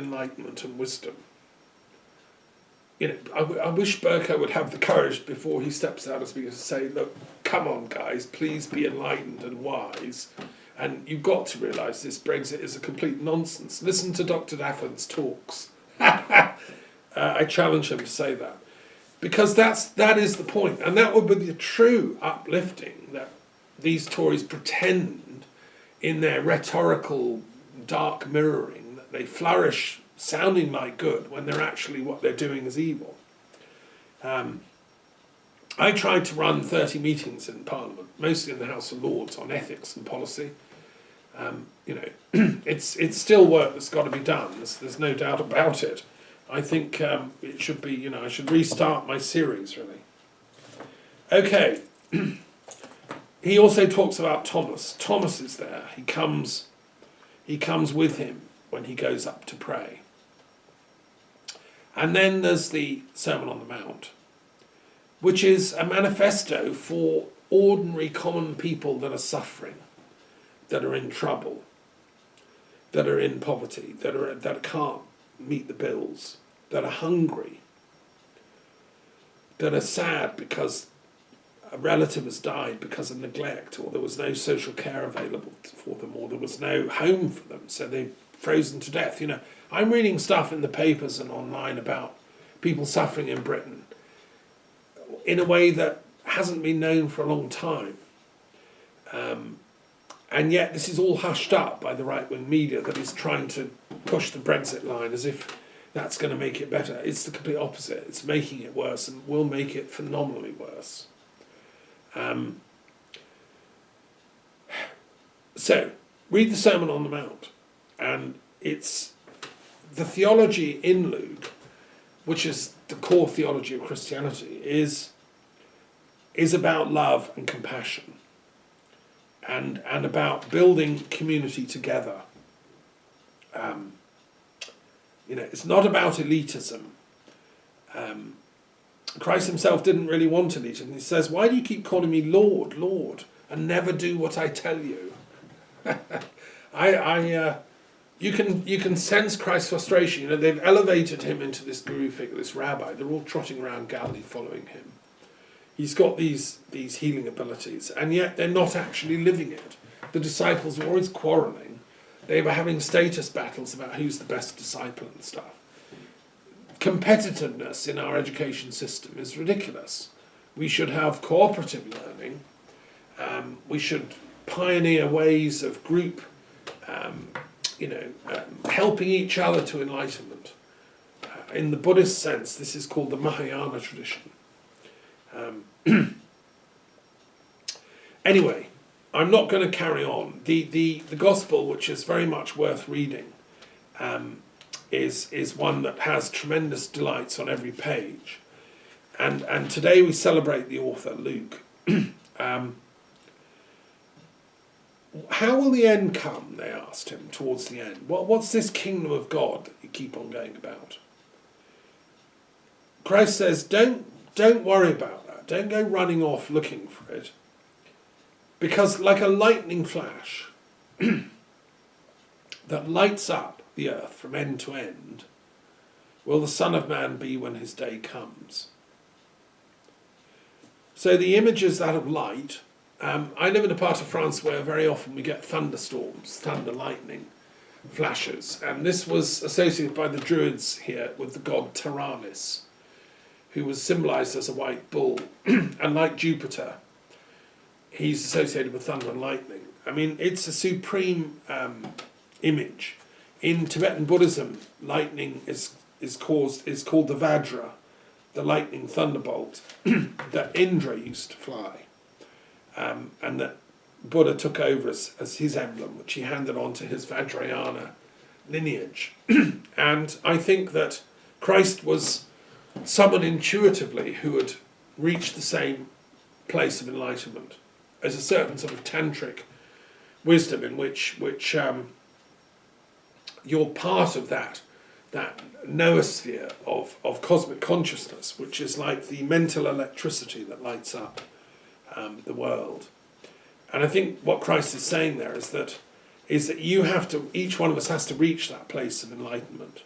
enlightenment and wisdom. You know, I wish Burko would have the courage before he steps out as speaker to say, look, come on guys, please be enlightened and wise. And you've got to realise this Brexit is a complete nonsense. Listen to Dr. Dafford's talks. I challenge him to say that. Because that is the point. And that would be the true uplifting that these Tories pretend in their rhetorical dark mirroring, that they flourish sounding like good when they're actually, what they're doing is evil. I tried to run 30 meetings in Parliament, mostly in the House of Lords, on ethics and policy. You know, it's still work that's got to be done. There's no doubt about it. I think it should be, you know, I should restart my series, really. Okay. He also talks about Thomas. Thomas is there. He comes with him when he goes up to pray. And then there's the Sermon on the Mount, which is a manifesto for ordinary common people that are suffering, that are in trouble, that are in poverty, that can't meet the bills, that are hungry, that are sad because a relative has died because of neglect, or there was no social care available for them, or there was no home for them, so they've frozen to death. You know, I'm reading stuff in the papers and online about people suffering in Britain in a way that hasn't been known for a long time. And yet this is all hushed up by the right-wing media that is trying to push the Brexit line as if that's going to make it better. It's the complete opposite. It's making it worse and will make it phenomenally worse. So, read the Sermon on the Mount. And it's the theology in Luke, which is the core theology of Christianity, is about love and compassion. And about building community together. You know, it's not about elitism. Christ himself didn't really want elitism. He says, why do you keep calling me Lord, Lord, and never do what I tell you? You can sense Christ's frustration. You know, they've elevated him into this guru figure, this rabbi. They're all trotting around Galilee following him. He's got these healing abilities, and yet they're not actually living it. The disciples were always quarrelling. They were having status battles about who's the best disciple and stuff. Competitiveness in our education system is ridiculous. We should have cooperative learning. We should pioneer ways of group, helping each other to enlightenment. In the Buddhist sense, this is called the Mahayana tradition. Anyway, I'm not going to carry on. The gospel, which is very much worth reading, is one that has tremendous delights on every page. And today we celebrate the author, Luke. How will the end come, they asked him, towards the end. What's this kingdom of God that you keep on going about? Christ says, don't worry about that. Don't go running off looking for it. Because like a lightning flash that lights up the earth from end to end, will the Son of Man be when his day comes. So the image is that of light. I live in a part of France where very often we get thunderstorms, thunder, lightning, flashes. And this was associated by the Druids here with the god Taranis, who was symbolised as a white bull. And like Jupiter, he's associated with thunder and lightning. I mean, it's a supreme image. In Tibetan Buddhism, lightning is called the Vajra, the lightning thunderbolt that Indra used to fly. And that Buddha took over as his emblem, which he handed on to his Vajrayana lineage. And I think that Christ was someone intuitively who had reached the same place of enlightenment as a certain sort of tantric wisdom in which you're part of that noosphere of cosmic consciousness, which is like the mental electricity that lights up the world. And I think what Christ is saying there is that you have to, each one of us has to reach that place of enlightenment.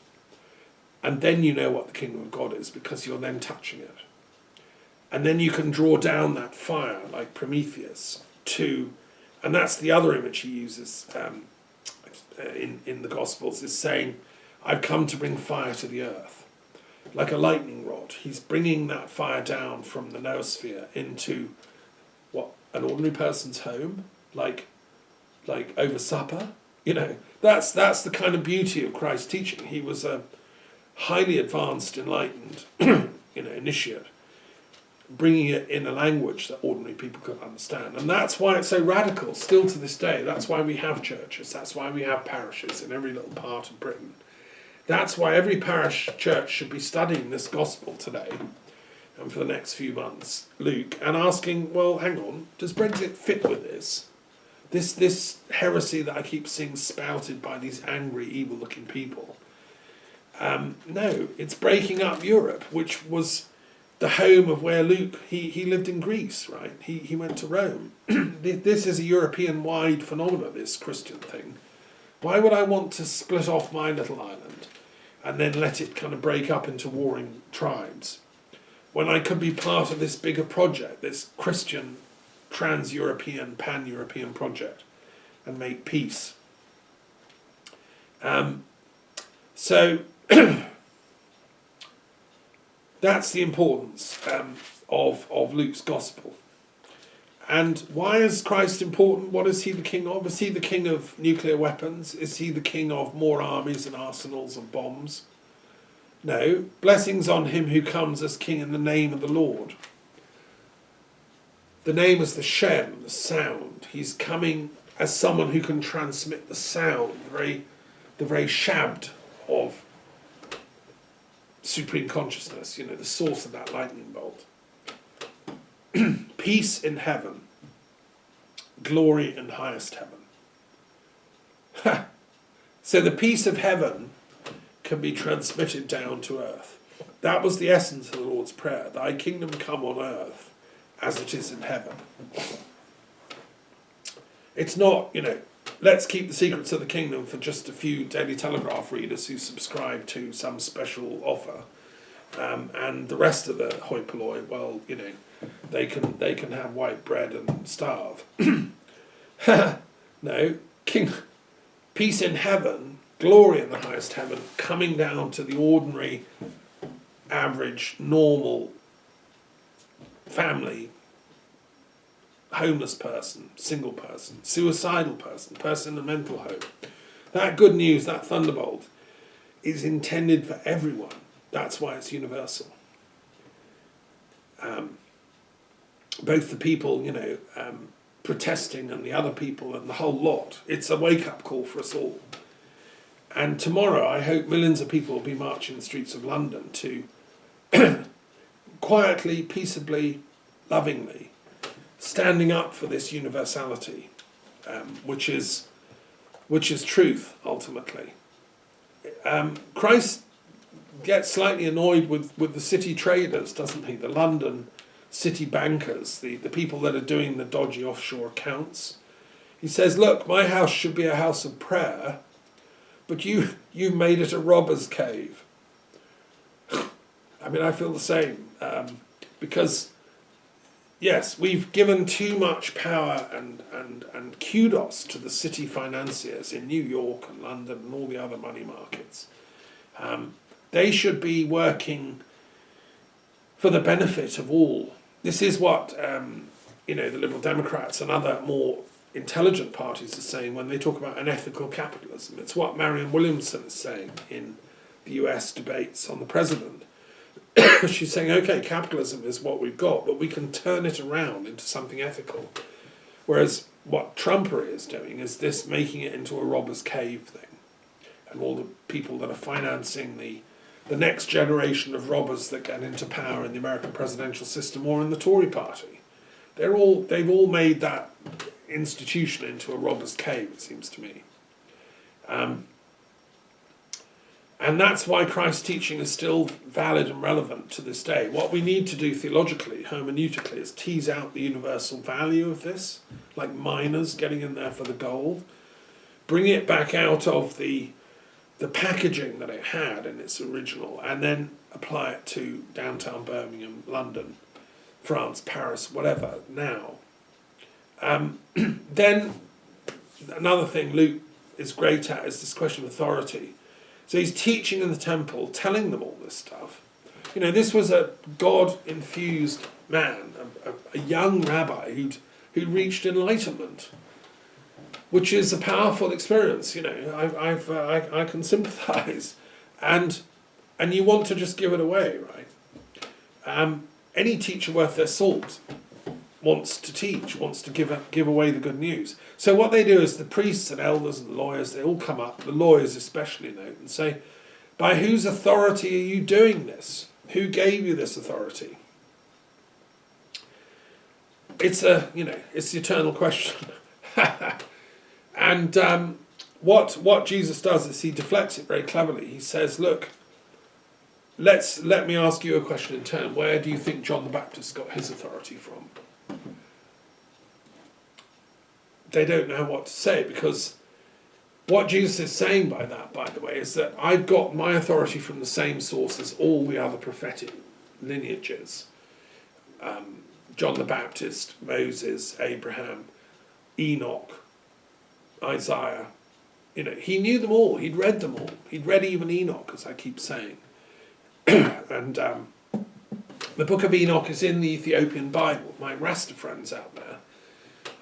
And then you know what the kingdom of God is, because you're then touching it. And then you can draw down that fire, like Prometheus, and that's the other image he uses in the Gospels, is saying, I've come to bring fire to the earth. Like a lightning rod. He's bringing that fire down from the noosphere into what, an ordinary person's home, like over supper. That's the kind of beauty of Christ's teaching. He was a highly advanced, enlightened, initiate, bringing it in a language that ordinary people could understand. And that's why it's so radical, still to this day. That's why we have churches. That's why we have parishes in every little part of Britain. That's why every parish church should be studying this gospel today, and for the next few months, Luke, and asking, well, hang on, does Brexit fit with this? This heresy that I keep seeing spouted by these angry, evil-looking people. No, it's breaking up Europe, which was the home of where Luke, he lived in Greece, right? He went to Rome. This is a European-wide phenomenon, this Christian thing. Why would I want to split off my little island and then let it kind of break up into warring tribes, when I could be part of this bigger project, this Christian trans-European, pan-European project, and make peace? So that's the importance of Luke's gospel. And why is Christ important? What is he the king of? Is he the king of nuclear weapons? Is he the king of more armies and arsenals and bombs? No. Blessings on him who comes as king in the name of the Lord. The name is the Shem, the sound. He's coming as someone who can transmit the sound, the very shabd of supreme consciousness, the source of that lightning bolt. Peace in heaven, glory in highest heaven. So the peace of heaven can be transmitted down to earth. That was the essence of the Lord's Prayer. Thy kingdom come on earth as it is in heaven. It's not, let's keep the secrets of the kingdom for just a few Daily Telegraph readers who subscribe to some special offer. And the rest of the hoi polloi, well, they can have white bread and starve. No, peace in heaven, glory in the highest heaven, coming down to the ordinary, average, normal family, homeless person, single person, suicidal person in a mental home. That good news, that thunderbolt, is intended for everyone. That's why it's universal. Both the people, protesting and the other people and the whole lot. It's a wake-up call for us all. And tomorrow, I hope millions of people will be marching the streets of London to quietly, peaceably, lovingly, standing up for this universality, which is truth, ultimately. Christ gets slightly annoyed with the city traders, doesn't he? The London city bankers, the people that are doing the dodgy offshore accounts. He says, look, my house should be a house of prayer, but you've made it a robber's cave. I mean, I feel the same, because, yes, we've given too much power and kudos to the city financiers in New York and London and all the other money markets. They should be working for the benefit of all. This is what the Liberal Democrats and other more intelligent parties are saying when they talk about unethical capitalism. It's what Marianne Williamson is saying in the US debates on the president. She's saying, okay, capitalism is what we've got, but we can turn it around into something ethical. Whereas what Trumpery is doing is this, making it into a robber's cave thing. And all the people that are financing the next generation of robbers that get into power in the American presidential system or in the Tory party. They've all made that institution into a robber's cave, it seems to me. And that's why Christ's teaching is still valid and relevant to this day. What we need to do theologically, hermeneutically, is tease out the universal value of this, like miners getting in there for the gold. Bring it back out of the the packaging that it had in its original, and then apply it to downtown Birmingham, London, France, Paris, whatever, now. Then another thing Luke is great at is this question of authority. So he's teaching in the temple, telling them all this stuff. You know, this was a God-infused man, a young rabbi who'd reached enlightenment, which is a powerful experience. You know, I can sympathise, and you want to just give it away, right? Any teacher worth their salt wants to teach, wants to give away the good news. So what they do is the priests and elders and lawyers, they all come up, the lawyers especially note, and say, by whose authority are you doing this? Who gave you this authority? It's the eternal question. And what Jesus does is he deflects it very cleverly. He says, look, let me ask you a question in turn. Where do you think John the Baptist got his authority from? They don't know what to say, because what Jesus is saying by that, by the way, is that I've got my authority from the same source as all the other prophetic lineages. John the Baptist, Moses, Abraham, Enoch, Isaiah. You know, he knew them all. He'd read them all. He'd read even Enoch, as I keep saying. And the book of Enoch is in the Ethiopian Bible. My Rasta friends out there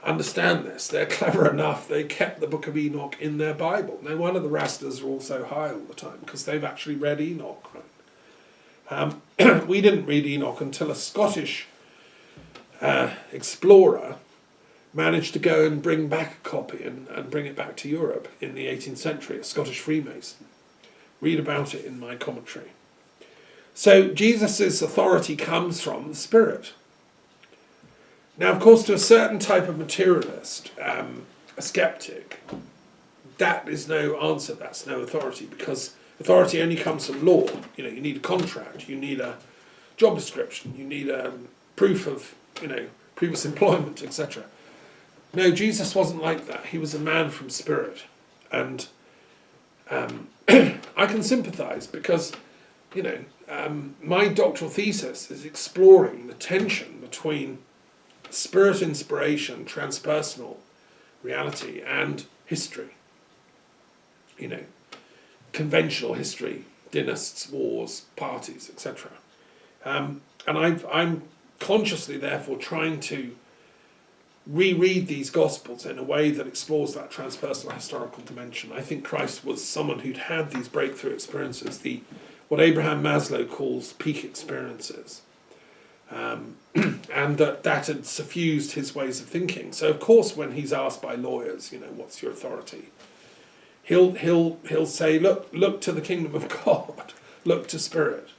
understand this. They're clever enough. They kept the book of Enoch in their Bible. No wonder the Rastas are all so high all the time, because they've actually read Enoch. Right? We didn't read Enoch until a Scottish explorer managed to go and bring back a copy and bring it back to Europe in the 18th century, a Scottish Freemason. Read about it in my commentary. So Jesus' authority comes from the Spirit. Now, of course, to a certain type of materialist, a skeptic, that is no answer, that's no authority, because authority only comes from law. You know, you need a contract, you need a job description, you need a proof of, previous employment, etc. No, Jesus wasn't like that. He was a man from spirit. And I can sympathise because, my doctoral thesis is exploring the tension between spirit inspiration, transpersonal reality, and history. Conventional history, dynasts, wars, parties, etc. And I'm consciously, therefore, trying to reread these Gospels in a way that explores that transpersonal historical dimension. I think Christ was someone who'd had these breakthrough experiences, what Abraham Maslow calls peak experiences. And that had suffused his ways of thinking. So, of course, when he's asked by lawyers, what's your authority? He'll say, look to the kingdom of God, look to spirit.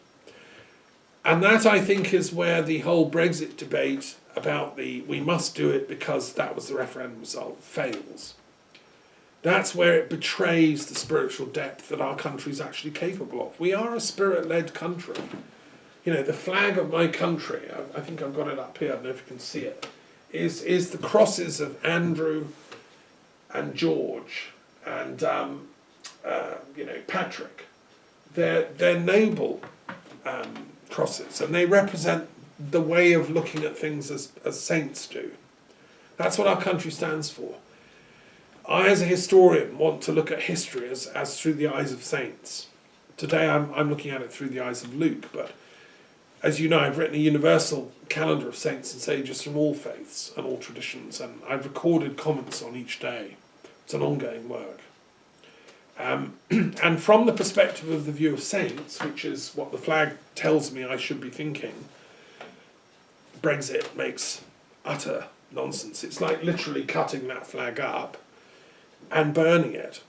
And that, I think, is where the whole Brexit debate about we must do it because that was the referendum result fails. That's where it betrays the spiritual depth that our country is actually capable of. We are a spirit-led country. The flag of my country, I think I've got it up here, I don't know if you can see it, is the crosses of Andrew and George and Patrick. They're noble crosses, and they represent the way of looking at things as saints do. That's what our country stands for. I, as a historian, want to look at history as through the eyes of saints. Today I'm looking at it through the eyes of Luke, but as you know, I've written a universal calendar of saints and sages from all faiths and all traditions, and I've recorded comments on each day. It's an ongoing work. And from the perspective of the view of saints, which is what the flag tells me I should be thinking, Brexit makes utter nonsense. It's like literally cutting that flag up and burning it.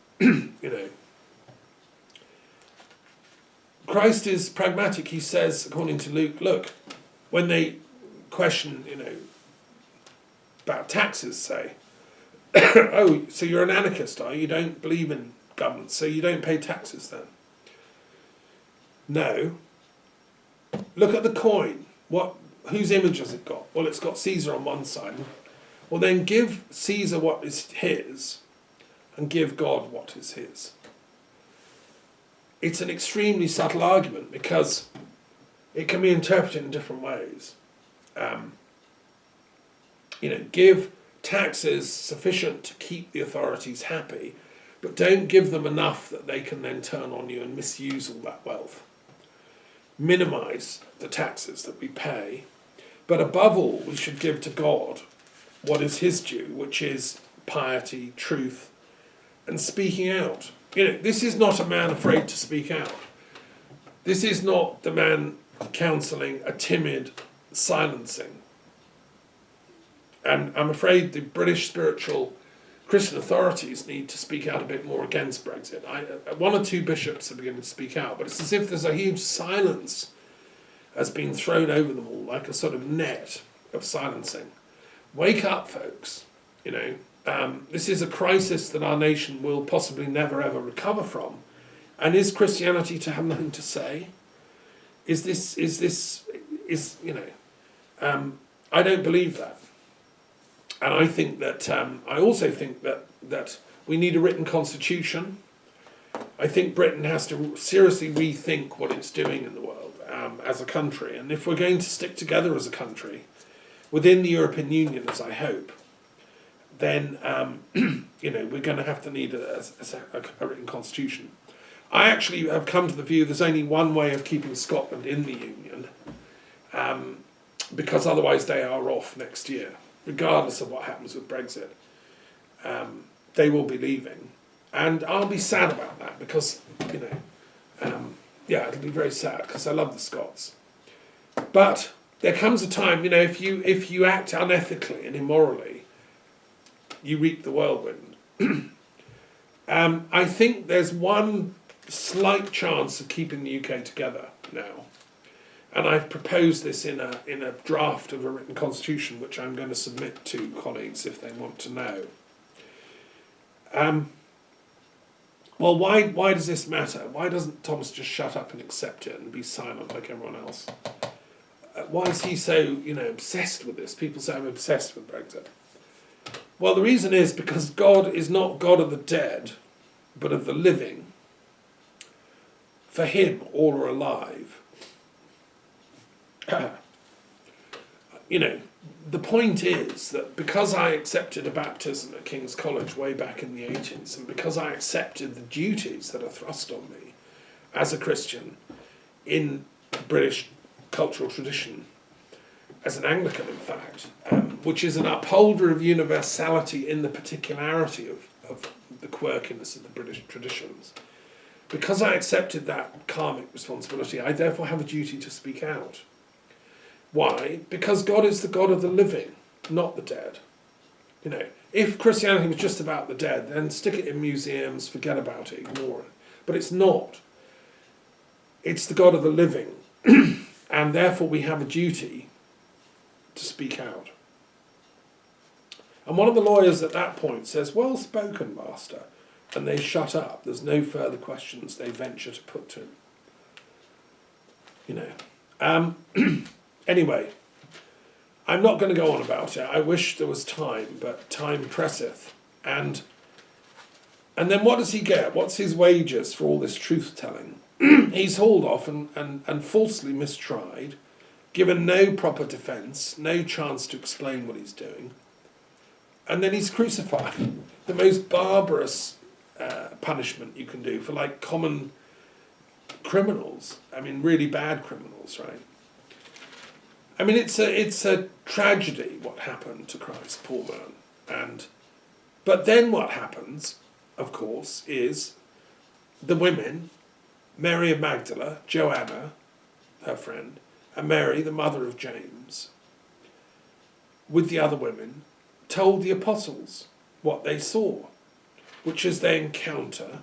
Christ is pragmatic. He says, according to Luke, look, when they question, about taxes, say, oh, so you're an anarchist, are you? You don't believe in government, so you don't pay taxes then? No. Look at the coin. Whose image has it got? Well, it's got Caesar on one side. Well, then give Caesar what is his and give God what is his. it's an extremely subtle argument because it can be interpreted in different ways. Give taxes sufficient to keep the authorities happy, but don't give them enough that they can then turn on you and misuse all that wealth. Minimise the taxes that we pay, but above all, we should give to God what is his due, which is piety, truth, and speaking out. This is not a man afraid to speak out. This is not the man counselling a timid silencing. And I'm afraid the British spiritual Christian authorities need to speak out a bit more against Brexit. One or two bishops are beginning to speak out, but it's as if there's a huge silence has been thrown over them all, like a sort of net of silencing. Wake up, folks. This is a crisis that our nation will possibly never ever recover from. And is Christianity to have nothing to say? I don't believe that. And I think that, I also think that we need a written constitution. I think Britain has to seriously rethink what it's doing in the world as a country. And if we're going to stick together as a country, within the European Union, as I hope, then, we're going to have to need a written constitution. I actually have come to the view there's only one way of keeping Scotland in the Union, because otherwise they are off next year. Regardless of what happens with Brexit, they will be leaving. And I'll be sad about that because, it'll be very sad because I love the Scots. But there comes a time, if you act unethically and immorally, you reap the whirlwind. I think there's one slight chance of keeping the UK together now. And I've proposed this in a draft of a written constitution, which I'm going to submit to colleagues if they want to know. Well, why does this matter? Why doesn't Thomas just shut up and accept it and be silent like everyone else? Why is he so, obsessed with this? People say I'm obsessed with Brexit. Well, the reason is because God is not God of the dead, but of the living. For him, all are alive. The point is that because I accepted a baptism at King's College way back in the 80s, and because I accepted the duties that are thrust on me as a Christian in British cultural tradition, as an Anglican in fact, which is an upholder of universality in the particularity of the quirkiness of the British traditions, because I accepted that karmic responsibility, I therefore have a duty to speak out. Why? Because God is the God of the living, not the dead. If Christianity was just about the dead, then stick it in museums, forget about it, ignore it. But it's not. It's the God of the living. And therefore we have a duty to speak out. And one of the lawyers at that point says, "Well spoken, Master." And they shut up. There's no further questions they venture to put to him. Anyway, I'm not going to go on about it. I wish there was time, but time presseth. And then what does he get? What's his wages for all this truth-telling? He's hauled off and falsely mistried, given no proper defence, no chance to explain what he's doing. And then he's crucified. The most barbarous punishment you can do for common criminals. Really bad criminals, right? It's a tragedy what happened to Christ, poor man. But then what happens, of course, is the women, Mary of Magdala, Joanna, her friend, and Mary, the mother of James, with the other women, told the apostles what they saw, which is they encounter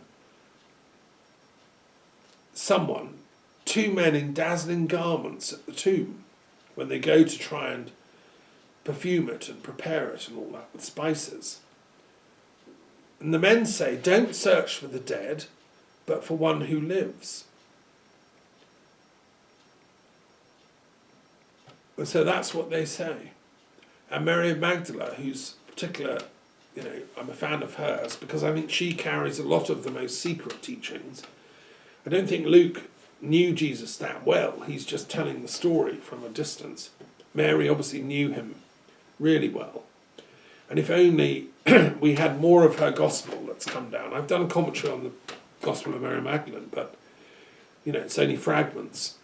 two men in dazzling garments at the tomb, when they go to try and perfume it and prepare it and all that with spices. And the men say, "Don't search for the dead, but for one who lives." And so that's what they say. And Mary of Magdala, who's particular, I'm a fan of hers, because I think she carries a lot of the most secret teachings I don't think Luke knew Jesus that well. He's just telling the story from a distance. Mary obviously knew him really well. And if only we had more of her gospel that's come down. I've done a commentary on the Gospel of Mary Magdalene, but it's only fragments.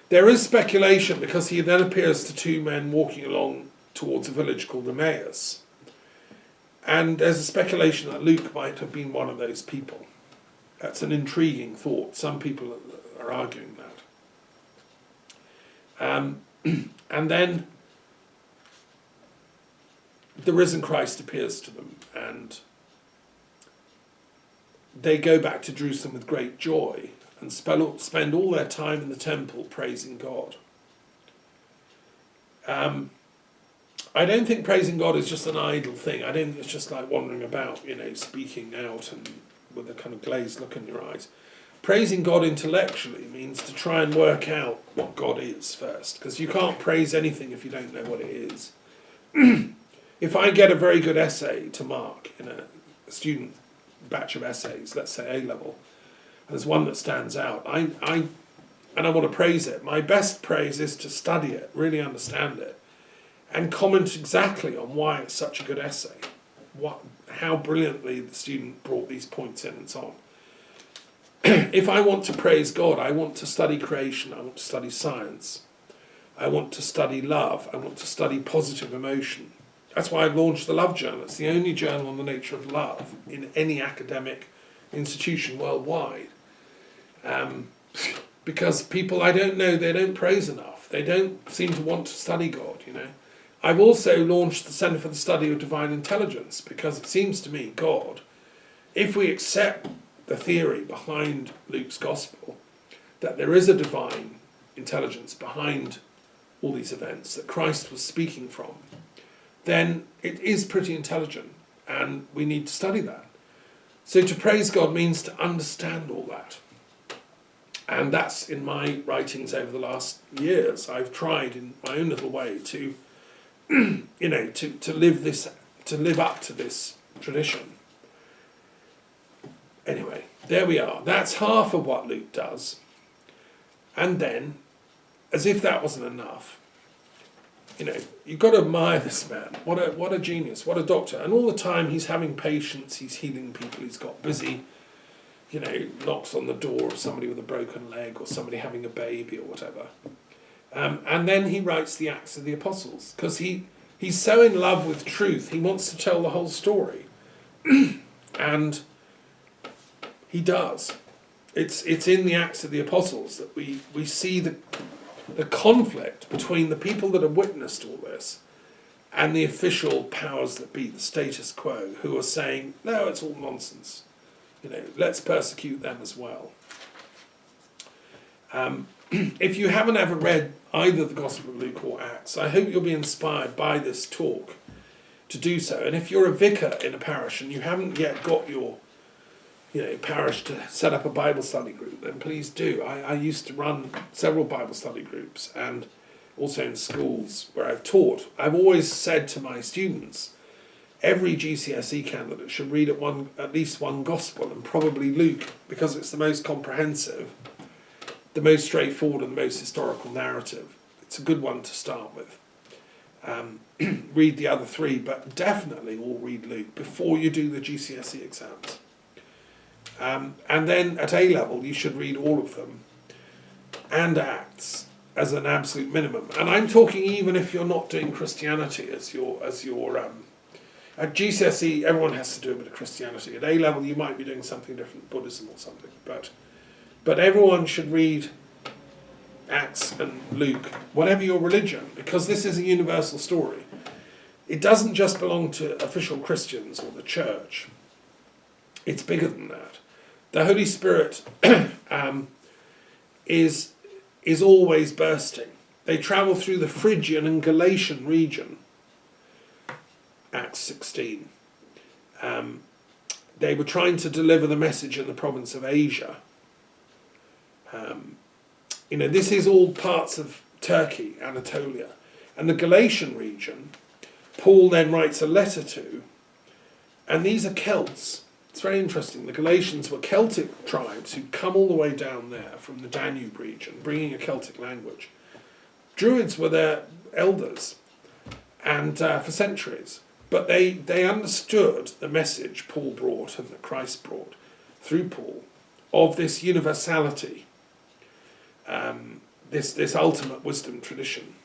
There is speculation because he then appears to two men walking along towards a village called Emmaus. And there's a speculation that Luke might have been one of those people. That's an intriguing thought. Some people are arguing that. And then the risen Christ appears to them, and they go back to Jerusalem with great joy and spend all their time in the temple praising God. I don't think praising God is just an idle thing. I don't think it's just like wandering about, speaking out and with a kind of glazed look in your eyes. Praising God intellectually means to try and work out what God is first, because you can't praise anything if you don't know what it is. If I get a very good essay to mark in a student batch of essays, let's say A-level, and there's one that stands out, and I want to praise it, my best praise is to study it, really understand it, and comment exactly on why it's such a good essay, how brilliantly the student brought these points in and so on. If I want to praise God, I want to study creation, I want to study science, I want to study love, I want to study positive emotion. That's why I've launched the Love Journal. It's the only journal on the nature of love in any academic institution worldwide. Because people, I don't know, they don't praise enough. They don't seem to want to study God, I've also launched the Centre for the Study of Divine Intelligence, because it seems to me God, if we accept the theory behind Luke's Gospel, that there is a divine intelligence behind all these events that Christ was speaking from, then it is pretty intelligent, and we need to study that. So to praise God means to understand all that. And that's in my writings over the last years. I've tried in my own little way to to live up to this tradition. Anyway, there we are. That's half of what Luke does. And then, as if that wasn't enough, you've got to admire this man. What a genius, what a doctor. And all the time he's having patients, he's healing people, he's got busy, knocks on the door of somebody with a broken leg or somebody having a baby or whatever. And then he writes the Acts of the Apostles, because he's so in love with truth, he wants to tell the whole story. And he does. It's in the Acts of the Apostles that we see the conflict between the people that have witnessed all this and the official powers that be, the status quo, who are saying, no, it's all nonsense. Let's persecute them as well. If you haven't ever read either the Gospel of Luke or Acts, I hope you'll be inspired by this talk to do so. And if you're a vicar in a parish and you haven't yet got your parish to set up a Bible study group, then please do. I used to run several Bible study groups, and also in schools where I've taught. I've always said to my students, every GCSE candidate should read at least one Gospel, and probably Luke, because it's the most comprehensive, the most straightforward and the most historical narrative. It's a good one to start with. Read the other three, but definitely all read Luke before you do the GCSE exams. And then at A-level you should read all of them, and Acts as an absolute minimum. And I'm talking even if you're not doing Christianity as your at GCSE everyone has to do a bit of Christianity. At A-level you might be doing something different, Buddhism or something, but everyone should read Acts and Luke, whatever your religion, because this is a universal story. It doesn't just belong to official Christians or the church. It's bigger than that. The Holy Spirit is always bursting. They travel through the Phrygian and Galatian region, Acts 16. They were trying to deliver the message in the province of Asia. This is all parts of Turkey, Anatolia. And the Galatian region, Paul then writes a letter to, and these are Celts. it's very interesting. The Galatians were Celtic tribes who'd come all the way down there from the Danube region, bringing a Celtic language. Druids were their elders, and for centuries. But they understood the message Paul brought and that Christ brought through Paul of this universality, this ultimate wisdom tradition.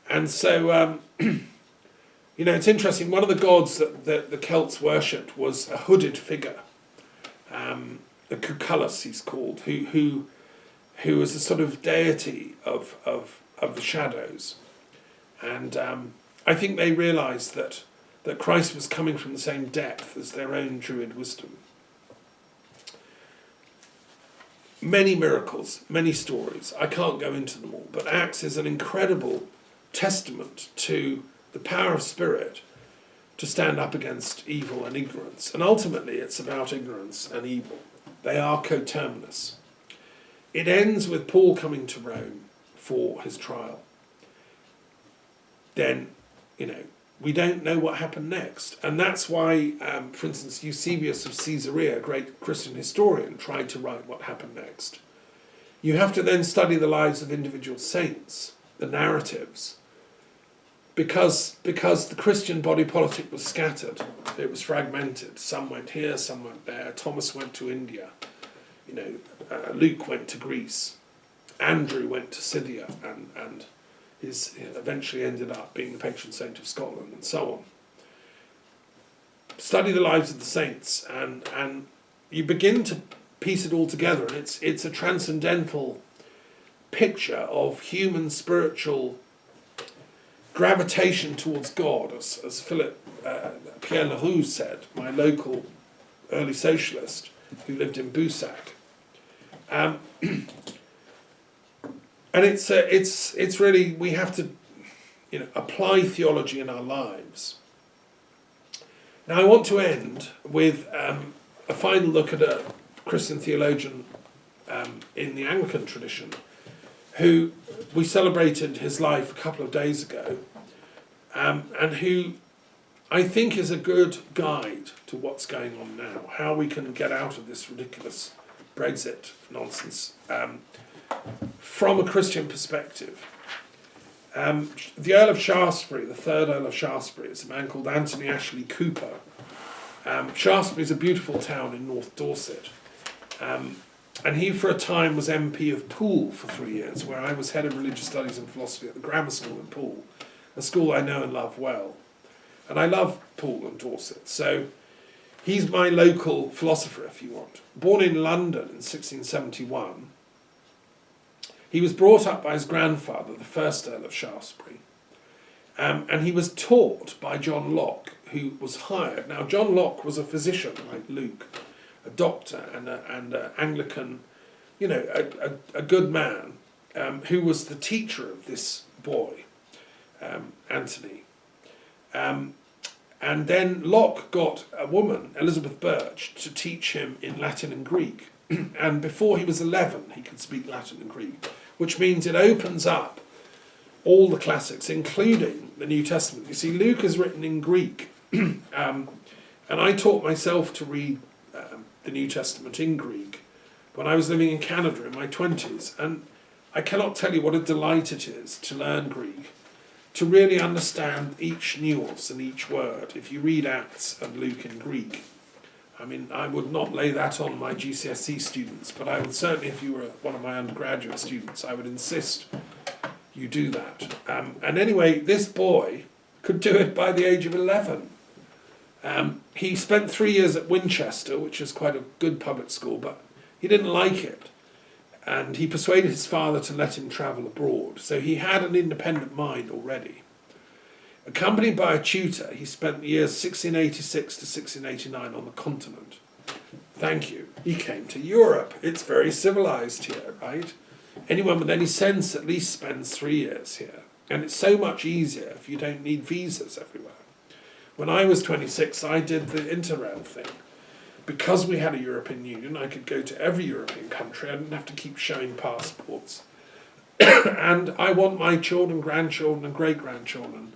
And so, it's interesting, one of the gods that the Celts worshipped was a hooded figure, the Cucullus he's called, who was a sort of deity of the shadows. And I think they realised that Christ was coming from the same depth as their own Druid wisdom. Many miracles, many stories. I can't go into them all, but Acts is an incredible testament to the power of spirit to stand up against evil and ignorance. And ultimately it's about ignorance and evil. They are coterminous. It ends with Paul coming to Rome for his trial. Then, we don't know what happened next. And that's why, for instance, Eusebius of Caesarea, a great Christian historian, tried to write what happened next. You have to then study the lives of individual saints, the narratives, because the Christian body politic was scattered. It was fragmented. Some went here, some went there. Thomas went to India. Luke went to Greece. Andrew went to Scythia, and eventually ended up being the patron saint of Scotland, and so on. Study the lives of the saints, and you begin to piece it all together, and it's a transcendental picture of human spiritual gravitation towards God, as Philip Pierre Leroux said, my local early socialist who lived in Boussac. And it's really, we have to apply theology in our lives. Now I want to end with a final look at a Christian theologian in the Anglican tradition, who we celebrated his life a couple of days ago, and who I think is a good guide to what's going on now, how we can get out of this ridiculous Brexit nonsense from a Christian perspective. The Earl of Shaftesbury, the third Earl of Shaftesbury, is a man called Anthony Ashley Cooper. Shaftesbury is a beautiful town in North Dorset. And he for a time was MP of Poole for 3 years, where I was head of religious studies and philosophy at the grammar school in Poole, a school I know and love well. And I love Poole and Dorset, so he's my local philosopher, if you want. Born in London in 1671, he was brought up by his grandfather, the first Earl of Shaftesbury, and he was taught by John Locke, who was hired. Now, John Locke was a physician like Luke, a doctor and an Anglican, a good man, who was the teacher of this boy, Anthony. And then Locke got a woman, Elizabeth Birch, to teach him in Latin and Greek. And before he was 11, he could speak Latin and Greek, which means it opens up all the classics, including the New Testament. You see, Luke is written in Greek, and I taught myself to read the New Testament in Greek when I was living in Canada in my 20s, and I cannot tell you what a delight it is to learn Greek, to really understand each nuance and each word. If you read Acts and Luke in Greek, I mean, I would not lay that on my GCSE students, but I would certainly, if you were one of my undergraduate students, I would insist you do that. And anyway, this boy could do it by the age of 11. He spent 3 years at Winchester, which is quite a good public school, but he didn't like it. And he persuaded his father to let him travel abroad. So he had an independent mind already. Accompanied by a tutor, he spent the years 1686 to 1689 on the continent. Thank you. He came to Europe. It's very civilized here, right? Anyone with any sense at least spends 3 years here. And it's so much easier if you don't need visas everywhere. When I was 26, I did the Interrail thing. Because we had a European Union, I could go to every European country. I didn't have to keep showing passports. And I want my children, grandchildren, and great-grandchildren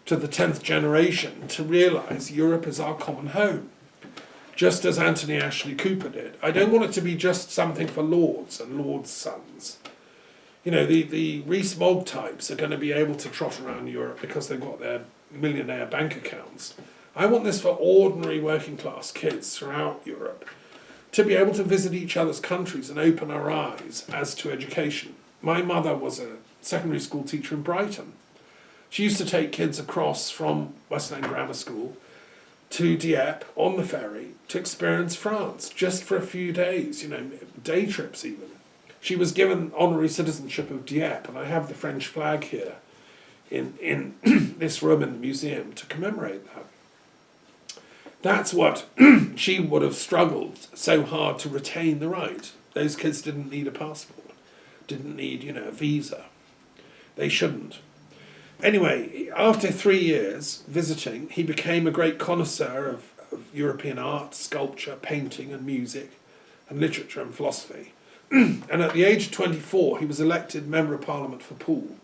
to the 10th generation to realise Europe is our common home. just as Anthony Ashley Cooper did. I don't want it to be just something for lords and lords' sons. You know, the Rees-Mogg types are going to be able to trot around Europe because they've got their millionaire bank accounts. I want this for ordinary working class kids throughout Europe to be able to visit each other's countries and open our eyes as to education. My mother was a secondary school teacher in Brighton. She used to take kids across from West End Grammar School to Dieppe on the ferry to experience France just for a few days, you know, day trips even. She was given honorary citizenship of Dieppe, and I have the French flag here in this room in the museum to commemorate that. That's what she would have struggled so hard to retain the right. Those kids didn't need a passport, didn't need, you know, a visa. They shouldn't. Anyway, after 3 years visiting, he became a great connoisseur of European art, sculpture, painting and music, and literature and philosophy. And at the age of 24, he was elected Member of Parliament for Poole.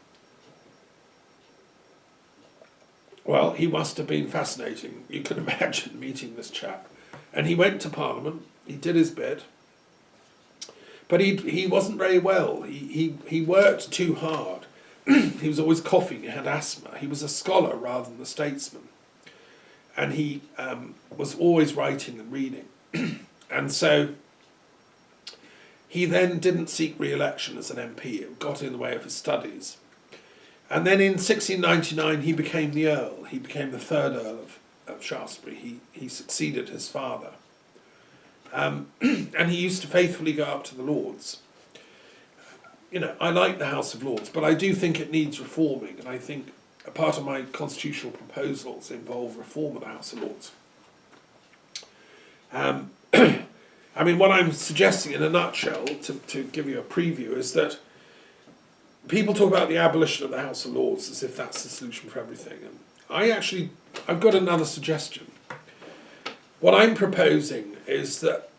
Well, he must have been fascinating. You can imagine meeting this chap. And he went to Parliament, he did his bit, but he wasn't very well. He worked too hard. He was always coughing, he had asthma. He was a scholar rather than a statesman. And he was always writing and reading. And so he then didn't seek re-election as an MP. It got in the way of his studies. And then in 1699 he became the Earl. He became the third Earl of Shaftesbury. He succeeded his father. And he used to faithfully go up to the Lords. You know, I like the House of Lords, but I do think it needs reforming, and I think a part of my constitutional proposals involve reform of the House of Lords. I mean, what I'm suggesting in a nutshell, to give you a preview, is that people talk about the abolition of the House of Lords as if that's the solution for everything. And I've got another suggestion. What I'm proposing is that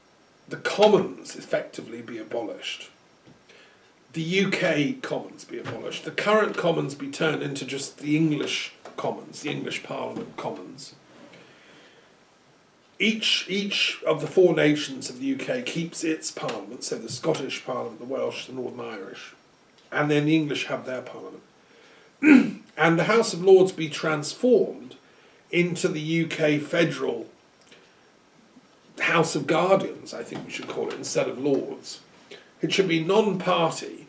the Commons effectively be abolished. The UK Commons be abolished. The current Commons be turned into just the English Commons, the English Parliament Commons. Each of the four nations of the UK keeps its parliament, so the Scottish Parliament, the Welsh, the Northern Irish, and then the English have their parliament. And the House of Lords be transformed into the UK federal House of Guardians, I think we should call it, instead of Lords. It should be non-party.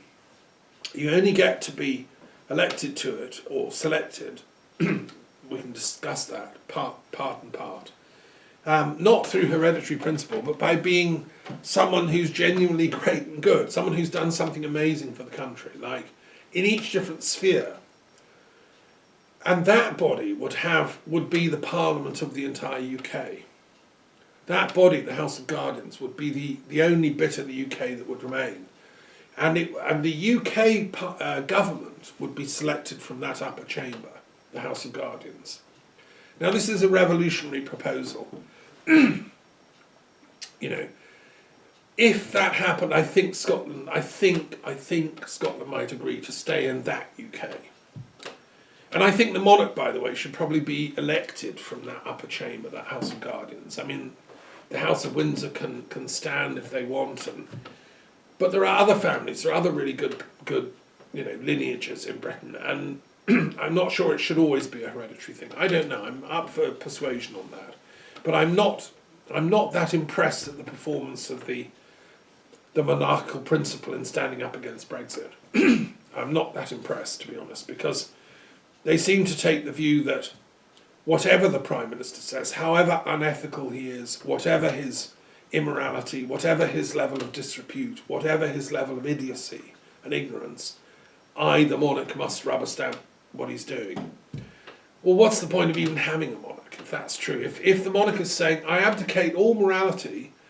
You only get to be elected to it or selected. We can discuss that, part and part. Not through hereditary principle, but by being someone who's genuinely great and good, someone who's done something amazing for the country, like in each different sphere. And that body would be the Parliament of the entire UK. That body, the House of Guardians, would be the only bit of the UK that would remain. And the UK government would be selected from that upper chamber, the House of Guardians. Now this is a revolutionary proposal. You know, if that happened, I think Scotland might agree to stay in that UK. And I think the monarch, by the way, should probably be elected from that upper chamber, that House of Guardians. I mean, the House of Windsor can stand if they want, but there are other families, there are other really good lineages in Britain, and I'm not sure it should always be a hereditary thing. I don't know. I'm up for persuasion on that, but I'm not that impressed at the performance of the monarchical principle in standing up against Brexit. I'm not that impressed, to be honest, because they seem to take the view that whatever the Prime Minister says, however unethical he is, whatever his immorality, whatever his level of disrepute, whatever his level of idiocy and ignorance, I, the monarch, must rubber stamp what he's doing. Well, what's the point of even having a monarch, if that's true? If the monarch is saying, I abdicate all morality